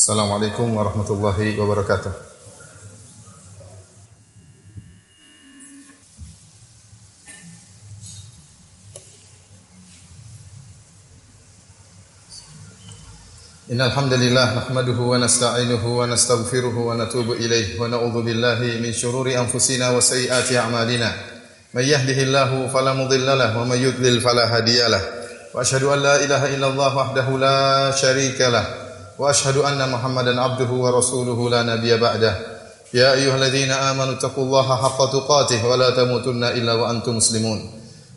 Assalamualaikum warahmatullahi wabarakatuh. Innal hamdalillah nahmaduhu wa nasta'inuhu wa nastaghfiruhu wa natubu ilayhi wa na'udzu billahi min shururi anfusina wa sayyiati a'malina. May yahdihillahu fala mudilla lahu wa may yudlil fala hadiyalah. Wa asyhadu an la ilaha illallah wahdahu la syarika lah. Wa asyhadu anna Muhammadan abduhu wa rasuluhu la nabiyya ba'dah. Ya ayyuhalladzina amanu taqullaha haqqa tuqatih wa la tamutunna illa wa antum muslimun.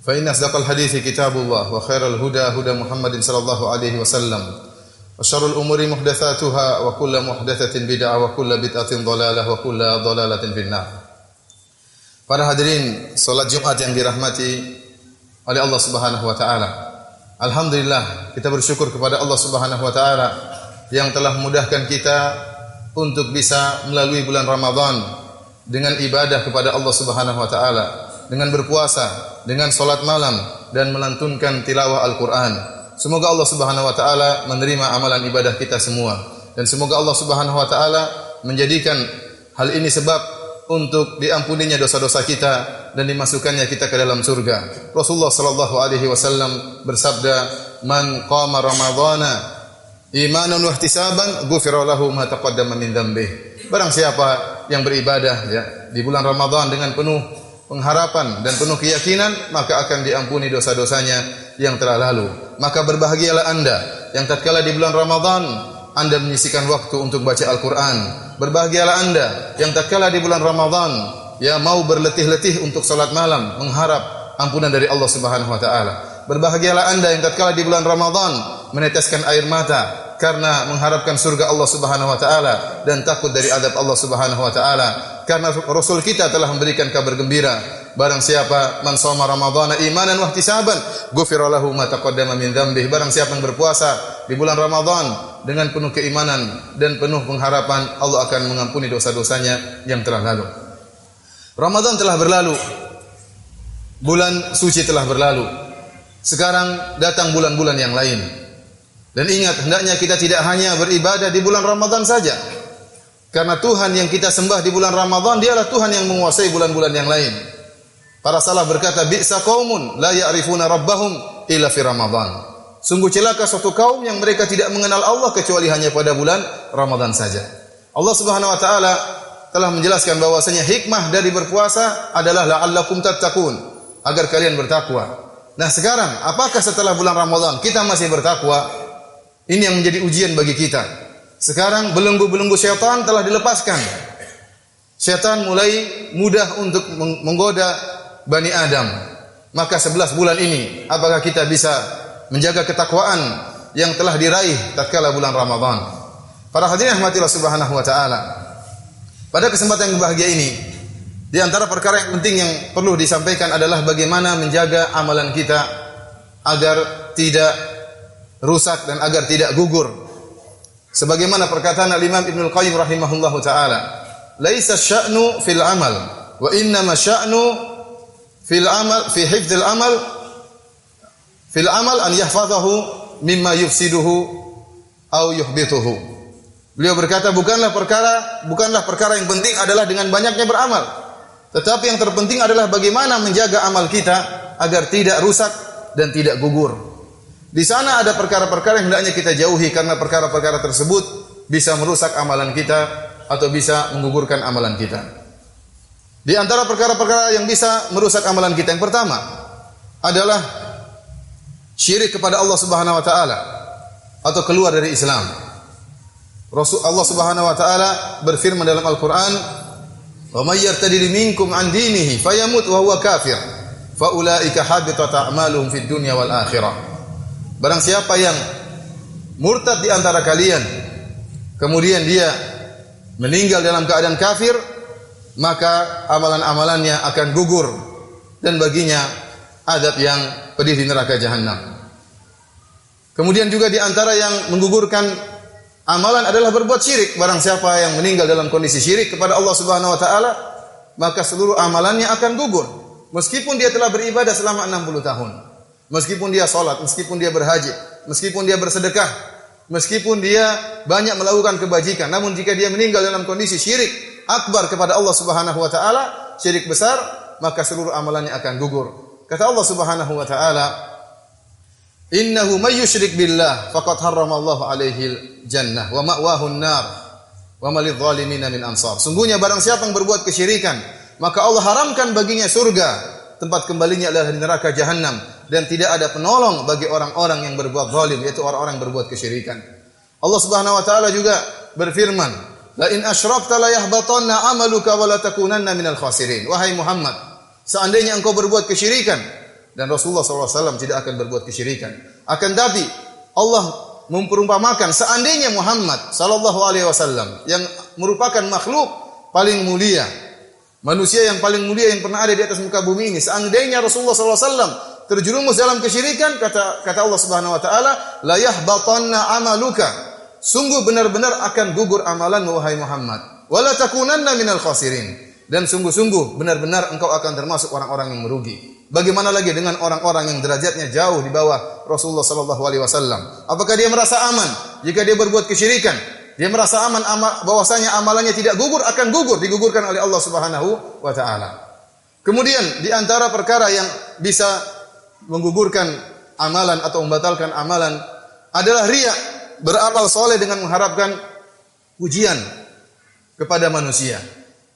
Fa inna asdaqal hadithi kitabullah wa khairal huda huda Muhammadin sallallahu alaihi wasallam. Wa syarrul umuri muhdatsatuha wa kullu muhdatsatin bid'ah wa kullu bid'atin dhalalah wa kullu dhalalatin finnar. Para hadirin salat Jumat yang dirahmati oleh Allah Subhanahu wa taala. Alhamdulillah kita bersyukur kepada Allah Subhanahu wa taala yang telah memudahkan kita untuk bisa melalui bulan Ramadan dengan ibadah kepada Allah Subhanahu wa taala, dengan berpuasa, dengan salat malam dan melantunkan tilawah Al-Qur'an. Semoga Allah Subhanahu wa taala menerima amalan ibadah kita semua dan semoga Allah Subhanahu wa taala menjadikan hal ini sebab untuk diampuninya dosa-dosa kita dan dimasukkannya kita ke dalam surga. Rasulullah sallallahu alaihi wasallam bersabda, "Man qama ramadhana imanan wa ihtisaban ghufira lahu ma taqaddama min dzambih." Barang siapa yang beribadah di bulan Ramadan dengan penuh pengharapan dan penuh keyakinan, maka akan diampuni dosa-dosanya yang telah lalu. Maka berbahagialah Anda yang tatkala di bulan Ramadan Anda menyisihkan waktu untuk baca Al-Qur'an. Berbahagialah Anda yang tatkala di bulan Ramadan mau berletih-letih untuk salat malam, mengharap ampunan dari Allah Subhanahu wa taala. Berbahagialah Anda yang tatkala di bulan Ramadan meneteskan air mata karena mengharapkan surga Allah Subhanahu wa taala dan takut dari azab Allah Subhanahu wa taala. Karena Rasul kita telah memberikan kabar gembira, barang siapa man shoma ramadhana imanan wa ihtisaban ghufira lahu ma taqaddama min dzambih. Barang siapa yang berpuasa di bulan Ramadan dengan penuh keimanan dan penuh pengharapan, Allah akan mengampuni dosa-dosanya yang telah lalu. Ramadan telah berlalu. Bulan suci telah berlalu. Sekarang datang bulan-bulan yang lain. Dan ingat, hendaknya kita tidak hanya beribadah di bulan Ramadan saja. Karena Tuhan yang kita sembah di bulan Ramadan, dialah Tuhan yang menguasai bulan-bulan yang lain. Para salaf berkata, "Bi'sa qaumun la ya'rifuna rabbahum illa fi Ramadan." Sungguh celaka suatu kaum yang mereka tidak mengenal Allah kecuali hanya pada bulan Ramadan saja. Allah Subhanahu wa taala telah menjelaskan bahwasanya hikmah dari berpuasa adalah la'allakum tattaqun, agar kalian bertakwa. Nah, sekarang apakah setelah bulan Ramadan kita masih bertakwa? Ini yang menjadi ujian bagi kita. Sekarang belenggu-belenggu syaitan telah dilepaskan. Syaitan mulai mudah untuk menggoda Bani Adam. Maka 11 bulan ini, apakah kita bisa menjaga ketakwaan yang telah diraih tatkala bulan Ramadan? Para hadirin rahmatillah subhanahu wa ta'ala, pada kesempatan yang bahagia ini, di antara perkara yang penting yang perlu disampaikan adalah bagaimana menjaga amalan kita agar tidak rusak dan agar tidak gugur. Sebagaimana perkataan Al-Imam Ibnu Al-Qayyim rahimahullahu taala, "Laisa sya'nu fil amal, wa innama sya'nu fil amal fi hifdzil amal fil amal an yahfazahu mimma yufsiduhu aw yuhbituhu." Beliau berkata, bukanlah perkara yang penting adalah dengan banyaknya beramal, tetapi yang terpenting adalah bagaimana menjaga amal kita agar tidak rusak dan tidak gugur. Di sana ada perkara-perkara yang hendaknya kita jauhi karena perkara-perkara tersebut bisa merusak amalan kita atau bisa menggugurkan amalan kita. Di antara perkara-perkara yang bisa merusak amalan kita, yang pertama adalah syirik kepada Allah Subhanahu wa taala atau keluar dari Islam. Allah Subhanahu wa taala berfirman dalam Al-Qur'an, "Wa may yartadid minkum an dinihi fayamut wa huwa kafir, fa ulaika habitat a'maluhum fid dunya wal akhirah." Barang siapa yang murtad di antara kalian, kemudian dia meninggal dalam keadaan kafir, maka amalan-amalannya akan gugur dan baginya azab yang pedih di neraka jahanam. Kemudian juga di antara yang menggugurkan amalan adalah berbuat syirik. Barang siapa yang meninggal dalam kondisi syirik kepada Allah Subhanahu wa taala, maka seluruh amalannya akan gugur. Meskipun dia telah beribadah selama 60 tahun. Meskipun dia salat, meskipun dia berhaji, meskipun dia bersedekah, Meskipun dia banyak melakukan kebajikan, namun jika dia meninggal dalam kondisi syirik akbar kepada Allah Subhanahu wa taala, syirik besar, maka seluruh amalannya akan gugur. Kata Allah Subhanahu wa taala, "Innahu may yusyrik billah faqad harramallahu alaihil jannah wa ma'wahu an-nar wa ma lidh-dhalimin min ansar." Sungguhnya barang siapa yang berbuat kesyirikan, maka Allah haramkan baginya surga, tempat kembalinya adalah di neraka jahanam, dan tidak ada penolong bagi orang-orang yang berbuat zalim, yaitu orang-orang yang berbuat kesyirikan. Allah Subhanahu wa taala juga berfirman, "La in asyrakta la yahbatanna 'amaluka wa la takunanna minal khasirin." Wahai Muhammad, seandainya engkau berbuat kesyirikan, dan Rasulullah SAW tidak akan berbuat kesyirikan, akan tapi Allah memperumpamakan seandainya Muhammad sallallahu alaihi wasallam yang merupakan makhluk paling mulia, manusia yang paling mulia yang pernah ada di atas muka bumi ini, seandainya Rasulullah SAW terjerumus dalam kesyirikan, kata Allah Subhanahu wa taala, la yahbatanna amaluka, sungguh benar-benar akan gugur amalan wahai Muhammad, wala takunanna minal khasirin, dan sungguh-sungguh benar-benar engkau akan termasuk orang-orang yang merugi. Bagaimana lagi dengan orang-orang yang derajatnya jauh di bawah Rasulullah sallallahu alaihi wasallam? Apakah dia merasa aman jika dia berbuat kesyirikan? Dia merasa aman bahwasanya amalannya tidak gugur, akan gugur, digugurkan oleh Allah Subhanahu wa taala. Kemudian di antara perkara yang bisa menggugurkan amalan atau membatalkan amalan adalah riya, beramal soleh dengan mengharapkan pujian kepada manusia.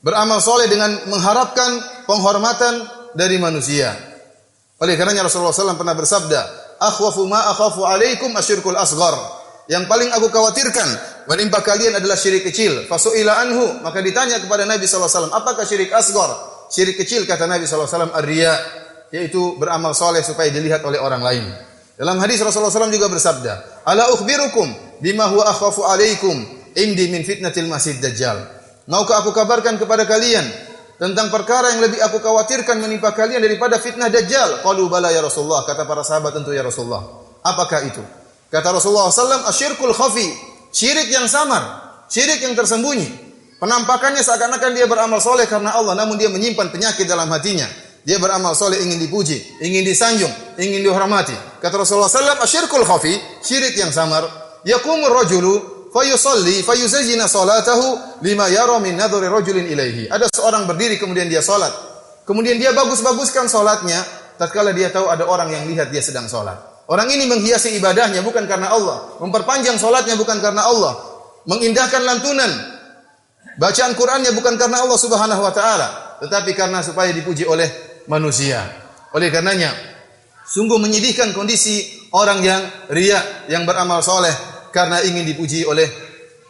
Beramal soleh dengan mengharapkan penghormatan dari manusia. Oleh karenanya Rasulullah SAW pernah bersabda, "Akhwafu ma akhafu alaikum asyirkul asghar." Yang paling aku khawatirkan menimpa kalian adalah syirik kecil. Fasu'ila anhu, maka ditanya kepada Nabi SAW, apakah syirik asghar? Syirik kecil, kata Nabi SAW, ar-riya, yaitu beramal soleh supaya dilihat oleh orang lain. Dalam hadis Rasulullah SAW juga bersabda, "Ala ukhbirukum bima huwa akhafu alaikum indi min fitnatil masih dajjal." Maukah aku kabarkan kepada kalian tentang perkara yang lebih aku khawatirkan menimpa kalian daripada fitnah dajjal? Qalu bala ya Rasulullah, kata para sahabat, tentu ya Rasulullah. Apakah itu? Kata Rasulullah SAW, asyirkul khafi, syirik yang samar, syirik yang tersembunyi. Penampakannya seakan-akan dia beramal soleh karena Allah, namun dia menyimpan penyakit dalam hatinya. Dia beramal soleh ingin dipuji, ingin disanjung, ingin dihormati. Kata Rasulullah SAW, asyirkul khafi, syirik yang samar. Yakumur rajulu fayusalli fayuzayyina salatahu lima yara min nadhari rajulin ilaihi. Ada seorang berdiri kemudian dia salat. Kemudian dia bagus-baguskan salatnya tatkala dia tahu ada orang yang lihat dia sedang salat. Orang ini menghiasi ibadahnya bukan karena Allah, memperpanjang salatnya bukan karena Allah, mengindahkan lantunan bacaan Qur'annya bukan karena Allah Subhanahu wa taala, tetapi karena supaya dipuji oleh manusia. Oleh karenanya sungguh menyedihkan kondisi orang yang riya, yang beramal soleh karena ingin dipuji oleh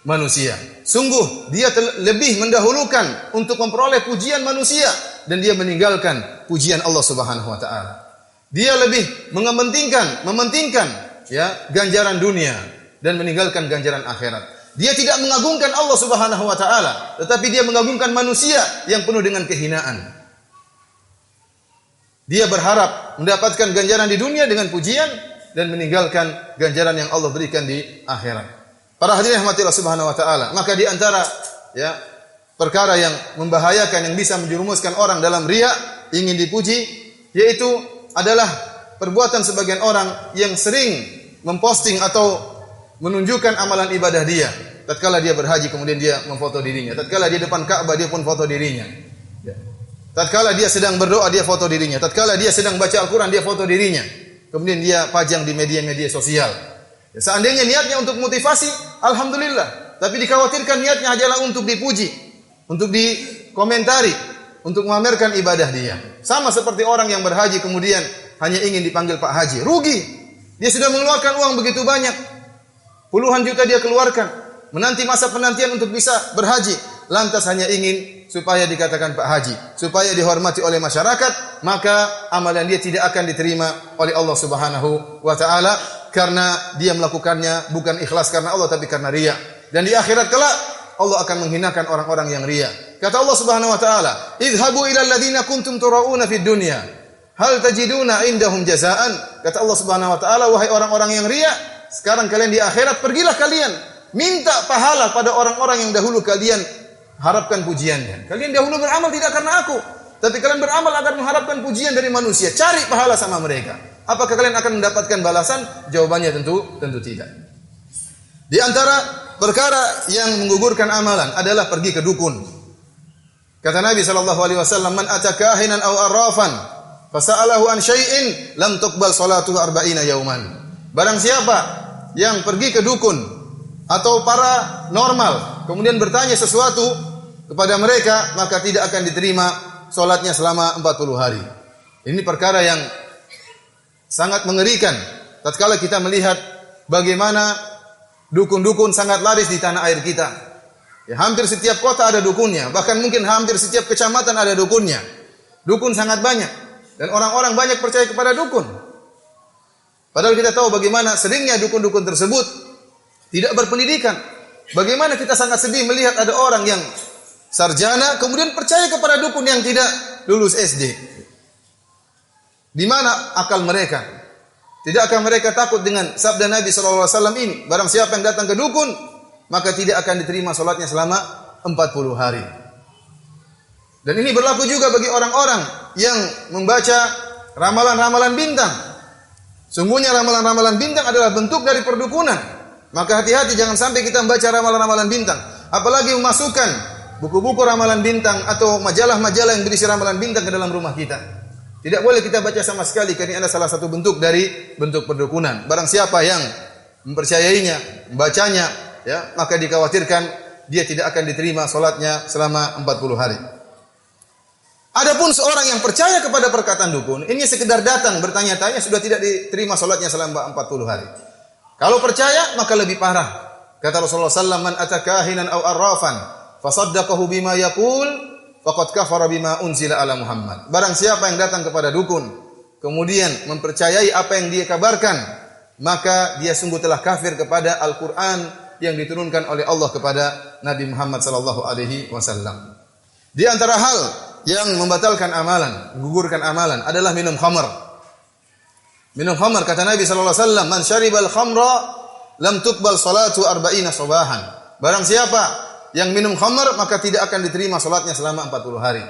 manusia. Sungguh dia lebih mendahulukan untuk memperoleh pujian manusia dan dia meninggalkan pujian Allah Subhanahu wa taala. Dia lebih mementingkan ya ganjaran dunia dan meninggalkan ganjaran akhirat. Dia tidak mengagungkan Allah Subhanahu wa taala, tetapi dia mengagungkan manusia yang penuh dengan kehinaan. Dia berharap mendapatkan ganjaran di dunia dengan pujian dan meninggalkan ganjaran yang Allah berikan di akhirat. Para hadirin rahmati Allah Subhanahu wa taala, maka di antara ya perkara yang membahayakan yang bisa menjerumuskan orang dalam riya, ingin dipuji, yaitu adalah perbuatan sebagian orang yang sering memposting atau menunjukkan amalan ibadah dia. Tatkala dia berhaji kemudian dia memfoto dirinya. Tatkala dia depan Ka'bah dia pun foto dirinya. Ya. Tatkala dia sedang berdoa dia foto dirinya. Tatkala dia sedang baca Al-Qur'an dia foto dirinya. Kemudian dia pajang di media-media sosial. Ya, seandainya niatnya untuk motivasi, alhamdulillah. Tapi dikhawatirkan niatnya adalah untuk dipuji, untuk dikomentari, untuk memamerkan ibadah dia. Sama seperti orang yang berhaji kemudian hanya ingin dipanggil Pak Haji. Rugi. Dia sudah mengeluarkan uang begitu banyak. Puluhan juta dia keluarkan. Menanti masa penantian untuk bisa berhaji. Lantas hanya ingin supaya dikatakan Pak Haji. Supaya dihormati oleh masyarakat. Maka amalan dia tidak akan diterima oleh Allah Subhanahu wa ta'ala. Karena dia melakukannya bukan ikhlas karena Allah tapi karena riya. Dan di akhirat kelak Allah akan menghinakan orang-orang yang riya. Kata Allah Subhanahu wa taala, "Idhabu ila alladziina kuntum turauna fid dunya, hal tajiduna indahum jazaan." Kata Allah Subhanahu wa taala, wahai orang-orang yang riya, sekarang kalian di akhirat pergilah kalian minta pahala pada orang-orang yang dahulu kalian harapkan pujiannya. Kalian dahulu beramal tidak karena aku, tapi kalian beramal agar mengharapkan pujian dari manusia. Cari pahala sama mereka. Apakah kalian akan mendapatkan balasan? Jawabannya tentu tidak. Di antara perkara yang menggugurkan amalan adalah pergi ke dukun. Kata Nabi sallallahu alaihi wasallam, "Man ata kahinan aw arrafan fasa'alahu an syai'in lam tuqbal salatuhu 40 yauman." Barang siapa yang pergi ke dukun atau para normal kemudian bertanya sesuatu kepada mereka, maka tidak akan diterima salatnya selama 40 hari. Ini perkara yang sangat mengerikan tatkala kita melihat bagaimana dukun-dukun sangat laris di tanah air kita. Ya, hampir setiap kota ada dukunnya, bahkan mungkin hampir setiap kecamatan ada dukunnya. Dukun sangat banyak dan orang-orang banyak percaya kepada dukun. Padahal kita tahu bagaimana seringnya dukun-dukun tersebut tidak berpendidikan. Bagaimana kita sangat sedih melihat ada orang yang sarjana kemudian percaya kepada dukun yang tidak lulus SD. Di mana akal mereka? Tidakkah mereka takut dengan sabda Nabi sallallahu alaihi wasallam ini? Barang siapa yang datang ke dukun, maka tidak akan diterima salatnya selama 40 hari. Dan ini berlaku juga bagi orang-orang yang membaca ramalan-ramalan bintang. Sungguhnya ramalan-ramalan bintang adalah bentuk dari perdukunan. Maka hati-hati jangan sampai kita membaca ramalan-ramalan bintang, apalagi memasukkan buku-buku ramalan bintang atau majalah-majalah yang berisi ramalan bintang ke dalam rumah kita. Tidak boleh kita baca sama sekali karena ini adalah salah satu bentuk dari bentuk perdukunan. Barang siapa yang mempercayainya, membacanya, ya, maka dikhawatirkan dia tidak akan diterima salatnya selama 40 hari. Adapun seorang yang percaya kepada perkataan dukun, ini sekedar datang bertanya-tanya sudah tidak diterima salatnya selama 40 hari. Kalau percaya maka lebih parah. Kata Rasulullah sallallahu alaihi wasallam, "Man atakahinan aw arrafan fasaddaqahu bima yaqul faqad kafara bima unzila ala Muhammad." Barang siapa yang datang kepada dukun kemudian mempercayai apa yang dia kabarkan, maka dia sungguh telah kafir kepada Al-Qur'an yang diturunkan oleh Allah kepada Nabi Muhammad sallallahu alaihi wasallam. Di antara hal yang membatalkan amalan, menggugurkan amalan adalah minum khamr. Minum khamr, kata Nabi sallallahu alaihi wasallam, "Man syaribal khamra lam tuqbal salatu 40 sabahan." Barang siapa yang minum khamr maka tidak akan diterima salatnya selama 40 hari.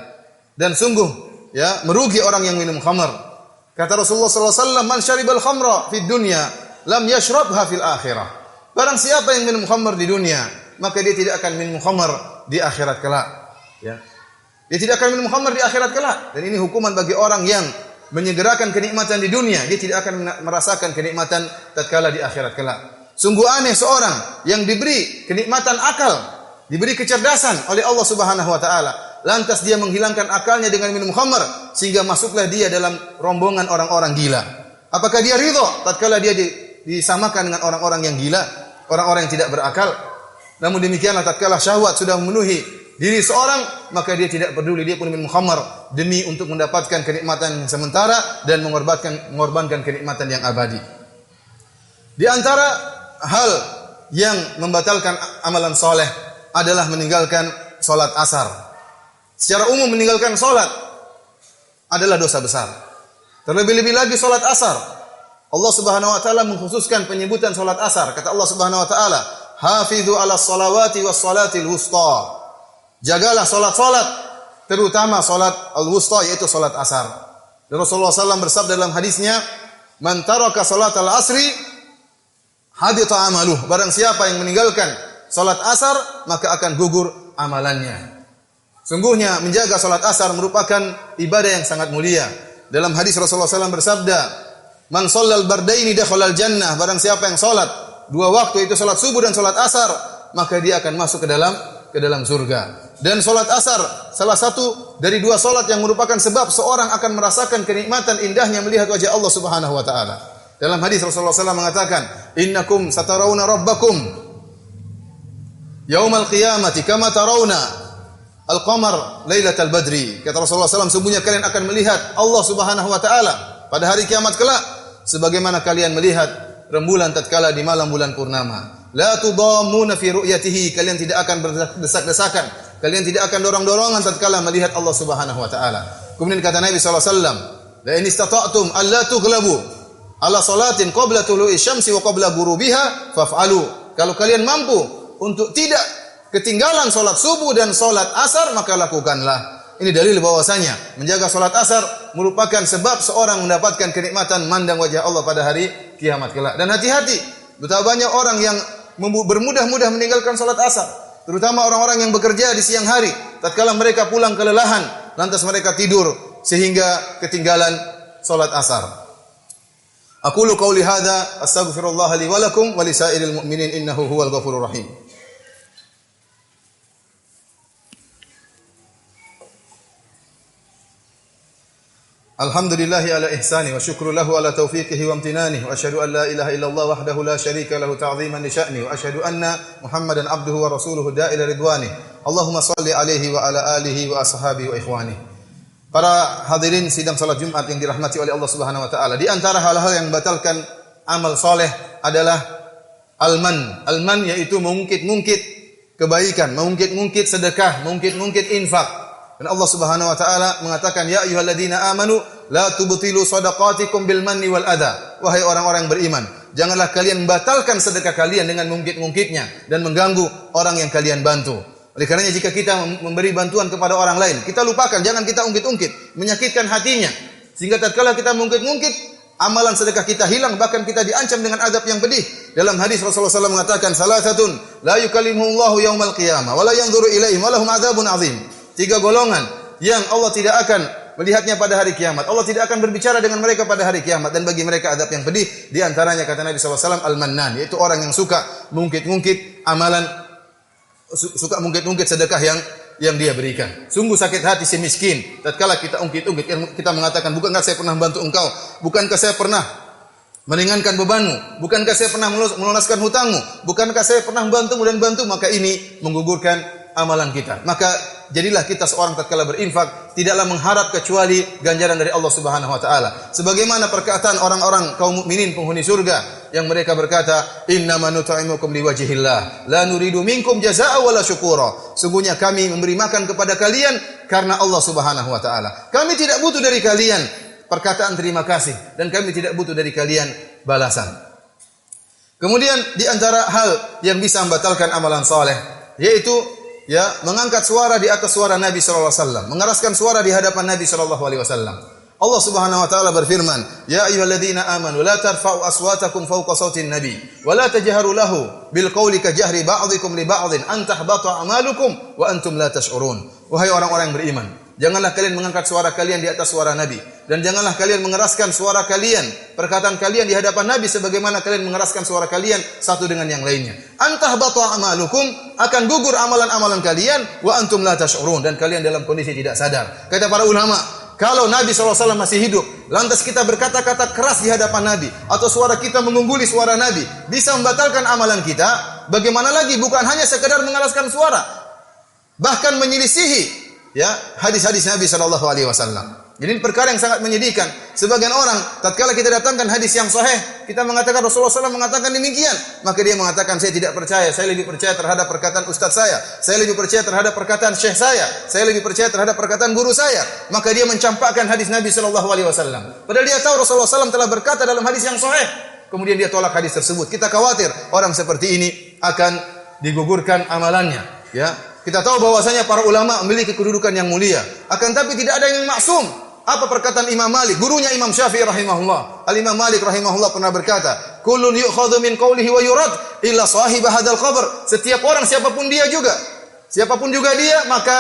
Dan sungguh ya merugi orang yang minum khamr. Kata Rasulullah sallallahu alaihi wasallam, "Man syaribal khamra fid dunya lam yashrabha fil akhirah." Barang siapa yang minum khamr di dunia, maka dia tidak akan minum khamr di akhirat kelak. Ya. Dia tidak akan minum khamr di akhirat kelak. Dan ini hukuman bagi orang yang menyegerakan kenikmatan di dunia, dia tidak akan merasakan kenikmatan tatkala di akhirat kelak. Sungguh aneh seorang yang diberi kenikmatan akal, diberi kecerdasan oleh Allah Subhanahu wa taala, lantas dia menghilangkan akalnya dengan minum khamr sehingga masuklah dia dalam rombongan orang-orang gila. Apakah dia ridha tatkala dia disamakan dengan orang-orang yang gila, orang-orang yang tidak berakal? Namun demikianlah tatkala syahwat sudah memenuhi diri seorang, maka dia tidak peduli, dia pun minum khamr demi untuk mendapatkan kenikmatan sementara dan mengorbankan kenikmatan yang abadi. Di antara hal yang membatalkan amalan soleh adalah meninggalkan solat asar. Secara umum meninggalkan solat adalah dosa besar. Terlebih-lebih lagi solat asar. Allah Subhanahu wa taala mengkhususkan penyebutan solat asar. Kata Allah Subhanahu wa taala, "Hafizu 'alas salawati was salatil wusta." Jagalah solat-solat, terutama solat al-wusta, yaitu solat asar. Dan Rasulullah SAW bersabda dalam hadisnya, "Man taraka solat al-asri hadita amaluh." Barang siapa yang meninggalkan solat asar, maka akan gugur amalannya. Sungguhnya menjaga solat asar merupakan ibadah yang sangat mulia. Dalam hadis Rasulullah SAW bersabda, "Man shallal bardaini dakhalal jannah." Barang siapa yang solat 2 waktu, itu solat subuh dan solat asar, maka dia akan masuk ke dalam surga. Dan solat asar salah satu dari 2 solat yang merupakan sebab seorang akan merasakan kenikmatan indahnya melihat wajah Allah Subhanahu wa taala. Dalam hadis Rasulullah SAW mengatakan, "Innakum satarawna rabbakum yaumal qiyamati kama tarawna al-qamar lailatal badri." Kata Rasulullah SAW, sungguhnya kalian akan melihat Allah Subhanahu wa taala pada hari kiamat kelak sebagaimana kalian melihat rembulan tatkala di malam bulan purnama. La tudammuna fi ru'yatihi, kalian tidak akan berdesak-desakan, kalian tidak akan dorong-dorongan tatkala melihat Allah Subhanahu wa taala. Kemudian kata Nabi sallallahu alaihi wasallam, "La in istata'tum alla tughlabu ala salatin qabla tulu'i syamsi wa qabla ghurubiha faf'alu." Kalau kalian mampu untuk tidak ketinggalan salat subuh dan salat asar, maka lakukanlah. Ini dalil bahwasanya menjaga salat asar merupakan sebab seorang mendapatkan kenikmatan mandang wajah Allah pada hari kiamat kelak. Dan hati-hati, betapa banyak orang yang bermudah-mudah meninggalkan salat asar. Terutama orang-orang yang bekerja di siang hari. Tatkala mereka pulang kelelahan, lantas mereka tidur sehingga ketinggalan salat asar. Aqulu qauli hadza astaghfirullah li wa lakum wa lisairil mu'minin innahu huwal ghafurur rahim. Alhamdulillahi ala ihsani wa syukru lahu ala taufiqihi wa amtinanihi wa asyhadu an la ilaha illallah wahdahu la syarika lahu ta'ziman li sya'ni wa asyhadu anna Muhammadan abduhu wa rasuluhu da'ila ridwani. Allahumma shalli alaihi wa ala alihi wa ashabihi wa ikhwani. Para hadirin sidang salat Jumat yang dirahmati oleh Allah Subhanahu wa taala, di antara hal-hal yang membatalkan amal saleh adalah al-man. Al-man yaitu mengungkit-ungkit kebaikan, mengungkit-ungkit sedekah, mengungkit-ungkit infak. Dan Allah Subhanahu wa taala mengatakan, ya ayyuhalladzina amanu la tubtilu shadaqatikum bil manni wal adha. Wahai orang-orang yang beriman, janganlah kalian membatalkan sedekah kalian dengan mengungkit-ungkitnya dan mengganggu orang yang kalian bantu. Oleh karenanya jika kita memberi bantuan kepada orang lain, kita lupakan, jangan kita ungkit-ungkit, menyakitkan hatinya. Sehingga tatkala kita mengungkit-ungkit, amalan sedekah kita hilang, bahkan kita diancam dengan azab yang pedih. Dalam hadis Rasulullah SAW mengatakan, salasatun la yukallimuhullahu yaumal qiyamah wa la yanzuru ilaihim wa lahum adzabun azim. 3 golongan yang Allah tidak akan melihatnya pada hari kiamat. Allah tidak akan berbicara dengan mereka pada hari kiamat dan bagi mereka azab yang pedih. Di antaranya kata Nabi SAW al-mannan, yaitu orang yang suka mengungkit-ungkit amalan, suka mengungkit-ungkit sedekah yang dia berikan. Sungguh sakit hati si miskin tatkala kita ungkit-ungkit, kita mengatakan, bukankah saya pernah bantu engkau? Bukankah saya pernah meringankan bebanmu? Bukankah saya pernah melunaskan hutangmu? Bukankah saya pernah membantumu dan bantu? Maka ini menggugurkan amalan kita. Maka jadilah kita seorang tatkala berinfak tidaklah mengharap kecuali ganjaran dari Allah Subhanahu wa taala. Sebagaimana perkataan orang-orang kaum mukminin penghuni surga yang mereka berkata, "Innama nut'imukum liwajhillah, la nuridu minkum jazaa'a wala syukura." Sungguhnya kami memberi makan kepada kalian karena Allah Subhanahu wa taala. Kami tidak butuh dari kalian perkataan terima kasih dan kami tidak butuh dari kalian balasan. Kemudian di antara hal yang bisa membatalkan amalan saleh yaitu mengangkat suara di atas suara Nabi sallallahu alaihi wasallam, mengeraskan suara di hadapan Nabi sallallahu alaihi wasallam. Allah Subhanahu wa taala berfirman, "Ya ayyuhalladzina amanu la tarfa'u aswatakum fawqa sautin nabi wa la tajharu lahu bil qawli ka jahri ba'dikum li ba'din an tahbata a'malukum wa antum la tash'urun." Wahai orang-orang yang beriman, janganlah kalian mengangkat suara kalian di atas suara Nabi dan janganlah kalian mengeraskan suara kalian, perkataan kalian di hadapan Nabi sebagaimana kalian mengeraskan suara kalian satu dengan yang lainnya. Antahbatu a'malukum, akan gugur amalan-amalan kalian, wa antum la tash'urun, dan kalian dalam kondisi tidak sadar. Kata para ulama, kalau Nabi SAW masih hidup, lantas kita berkata-kata keras di hadapan Nabi atau suara kita mengungguli suara Nabi bisa membatalkan amalan kita, bagaimana lagi bukan hanya sekedar mengeraskan suara, bahkan menyelisihi hadis-hadis Nabi sallallahu alaihi wasallam. Jadi ini perkara yang sangat menyedihkan. Sebagian orang tatkala kita datangkan hadis yang sahih, kita mengatakan Rasulullah SAW mengatakan demikian, maka dia mengatakan saya tidak percaya, saya lebih percaya terhadap perkataan ustaz saya lebih percaya terhadap perkataan syekh saya lebih percaya terhadap perkataan guru saya. Maka dia mencampakkan hadis Nabi sallallahu alaihi wasallam. Padahal dia tahu Rasulullah SAW telah berkata dalam hadis yang sahih. Kemudian dia tolak hadis tersebut. Kita khawatir orang seperti ini akan digugurkan amalannya, Kita tahu bahwasanya para ulama memiliki kedudukan yang mulia, akan tapi tidak ada yang maksum. Apa perkataan Imam Malik, gurunya Imam Syafi'i rahimahullah? Al-Imam Malik rahimahullah pernah berkata, "Kullun yu'khadhu min qawlihi wa yurad illa sahib hadzal qabr." Setiap orang siapapun dia dia, maka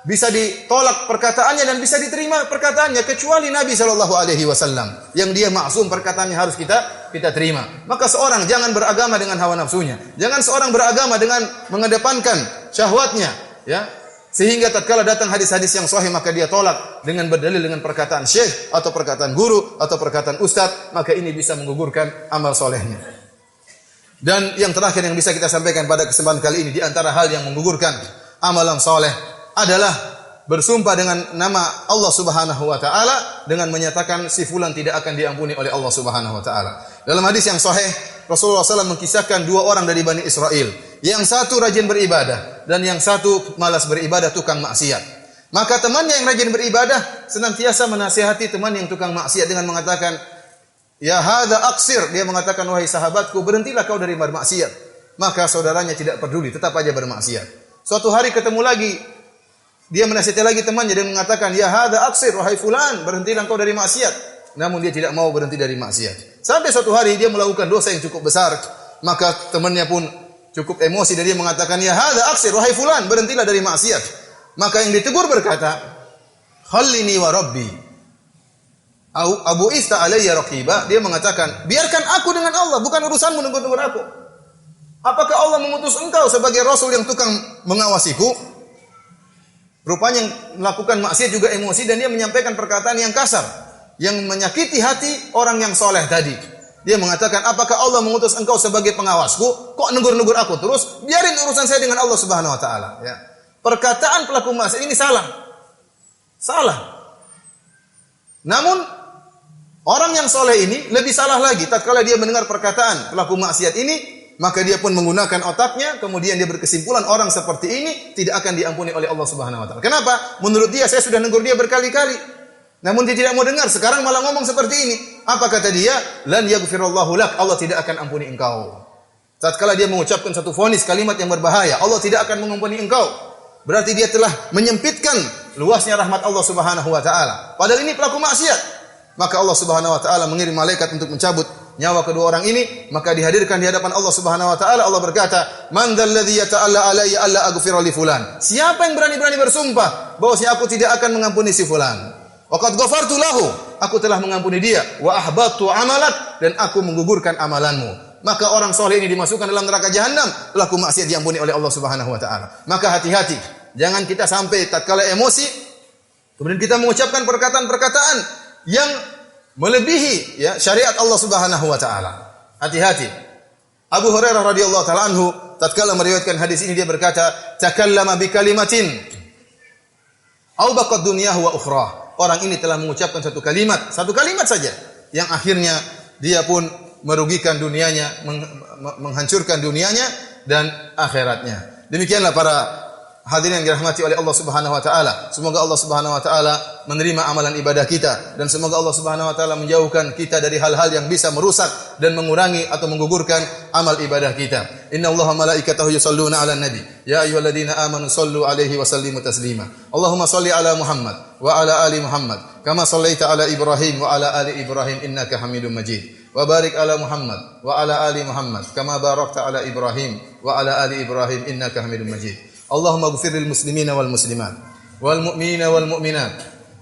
bisa ditolak perkataannya dan bisa diterima perkataannya kecuali Nabi sallallahu alaihi wasallam yang dia maksum, perkataannya harus kita terima. Maka seorang jangan beragama dengan hawa nafsunya. Jangan seorang beragama dengan mengedepankan syahwatnya, sehingga tatkala datang hadis-hadis yang sahih maka dia tolak dengan berdalil dengan perkataan syekh atau perkataan guru atau perkataan ustaz, maka ini bisa menggugurkan amal solehnya. Dan yang terakhir yang bisa kita sampaikan pada kesempatan kali ini di antara hal yang menggugurkan amalan soleh adalah bersumpah dengan nama Allah Subhanahu wa taala dengan menyatakan si fulan tidak akan diampuni oleh Allah Subhanahu wa taala. Dalam hadis yang sahih Rasulullah SAW mengkisahkan 2 orang dari Bani Israel. Yang satu rajin beribadah dan yang satu malas beribadah, tukang maksiat. Maka temannya yang rajin beribadah senantiasa menasihati teman yang tukang maksiat dengan mengatakan, "Ya hadza aqsir." Dia mengatakan, "Wahai sahabatku, berhentilah kau dari bermaksiat." Maka saudaranya tidak peduli, tetap aja bermaksiat. Suatu hari ketemu lagi, dia menasihati lagi temannya dan mengatakan, "Ya hadza aqsir, wahai fulan, berhentilah kau dari maksiat." Namun dia tidak mau berhenti dari maksiat. Sampai suatu hari dia melakukan dosa yang cukup besar, maka temannya pun cukup emosi dan dia mengatakan, "Ya hadza aksir, wahai fulan, berhentilah dari maksiat." Maka yang ditegur berkata, "Khallini wa rabbi." Abu Ista alayya raqiba, dia mengatakan, "Biarkan aku dengan Allah, bukan urusanmu negur-negur aku." Apakah Allah mengutus engkau sebagai rasul yang tukang mengawasiku? Rupanya yang melakukan maksiat juga emosi dan dia menyampaikan perkataan yang kasar, yang menyakiti hati orang yang soleh tadi. Dia mengatakan, "Apakah Allah mengutus engkau sebagai pengawasku? Kok negur-negur aku terus? Biarin urusan saya dengan Allah Subhanahu wa taala." Ya. Perkataan pelaku maksiat ini salah. Salah. Namun orang yang soleh ini lebih salah lagi. Tatkala dia mendengar perkataan pelaku maksiat ini, maka dia pun menggunakan otaknya, kemudian dia berkesimpulan orang seperti ini tidak akan diampuni oleh Allah Subhanahu wa taala. Kenapa? Menurut dia, saya sudah negur dia berkali-kali. Namun dia tidak mau dengar, sekarang malah ngomong seperti ini. Apa kata dia? Lan yaghfirallahu lak, Allah tidak akan ampuni engkau. Tatkala dia mengucapkan satu vonis kalimat yang berbahaya, Allah tidak akan mengampuni engkau. Berarti dia telah menyempitkan luasnya rahmat Allah Subhanahu wa taala. Padahal ini pelaku maksiat. Maka Allah Subhanahu wa taala mengirim malaikat untuk mencabut nyawa kedua orang ini, maka dihadirkan di hadapan Allah Subhanahu wa taala. Allah berkata, "Man dzalladzi yata'alla alayya alla aghfira li fulan?" Siapa yang berani-berani bersumpah bahwasanya aku tidak akan mengampuni si fulan? Wa qad ghafartu lahu, aku telah mengampuni dia. Wa ahbattu amalak, dan aku menggugurkan amalanmu. Maka orang soleh ini dimasukkan dalam neraka jahanam, pelaku maksiat diampuni oleh Allah Subhanahu wa taala. Maka hati-hati, jangan kita sampai tatkala emosi kemudian kita mengucapkan perkataan-perkataan yang melebihi ya syariat Allah Subhanahu wa taala. Hati-hati. Abu Hurairah radhiyallahu taala anhu tatkala meriwayatkan hadis ini dia berkata, "Takallama bi kalimatin aw baqad dunyahu wa ukhrah." Orang ini telah mengucapkan satu kalimat saja yang akhirnya dia pun merugikan dunianya, menghancurkan dunianya dan akhiratnya. Demikianlah para hadirin yang dirahmati oleh Allah Subhanahu wa taala. Semoga Allah Subhanahu wa taala menerima amalan ibadah kita dan semoga Allah Subhanahu wa taala menjauhkan kita dari hal-hal yang bisa merusak dan mengurangi atau menggugurkan amal ibadah kita. Innallaha malaikatahu yusholluna 'alan nabi. Ya ayyuhalladzina amanu shallu 'alaihi wa sallimu taslima. Allahumma shalli 'ala Muhammad wa 'ala ali Muhammad kama shallaita 'ala Ibrahim wa 'ala ali Ibrahim innaka Hamidum Majid. Wa barik 'ala Muhammad wa 'ala ali Muhammad kama barakta 'ala Ibrahim wa 'ala ali Ibrahim innaka Hamidum Majid. Allahumma ighfir lil muslimina wal muslimat wal mu'minina wal mu'minat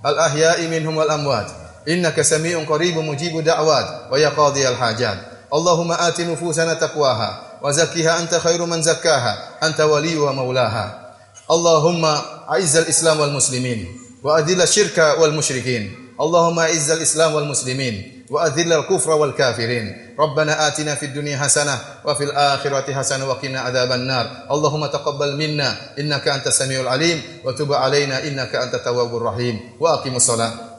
al ahya'i minhum wal amwat innaka samii'un qaribun mujibud da'wat wa ya qadhiyal hajat. Allahumma ati nufusana taqwaha wa zakkiha anta khairu man zakkaha anta waliyuha maulaha. Allahumma a'izzal islam wal muslimin wa adhil syirka wal musyrikin. Allahumma a'izzal islam wal muslimin wa adhil al kufra wal kafirin. Rabbana atina fid dunya hasanah wa fil akhirati hasanah wa qina adzaban nar. Allahumma taqabbal minna innaka antas samiul alim wa tub alaina innaka antat tawwabur rahim. Wa aqimus shalah.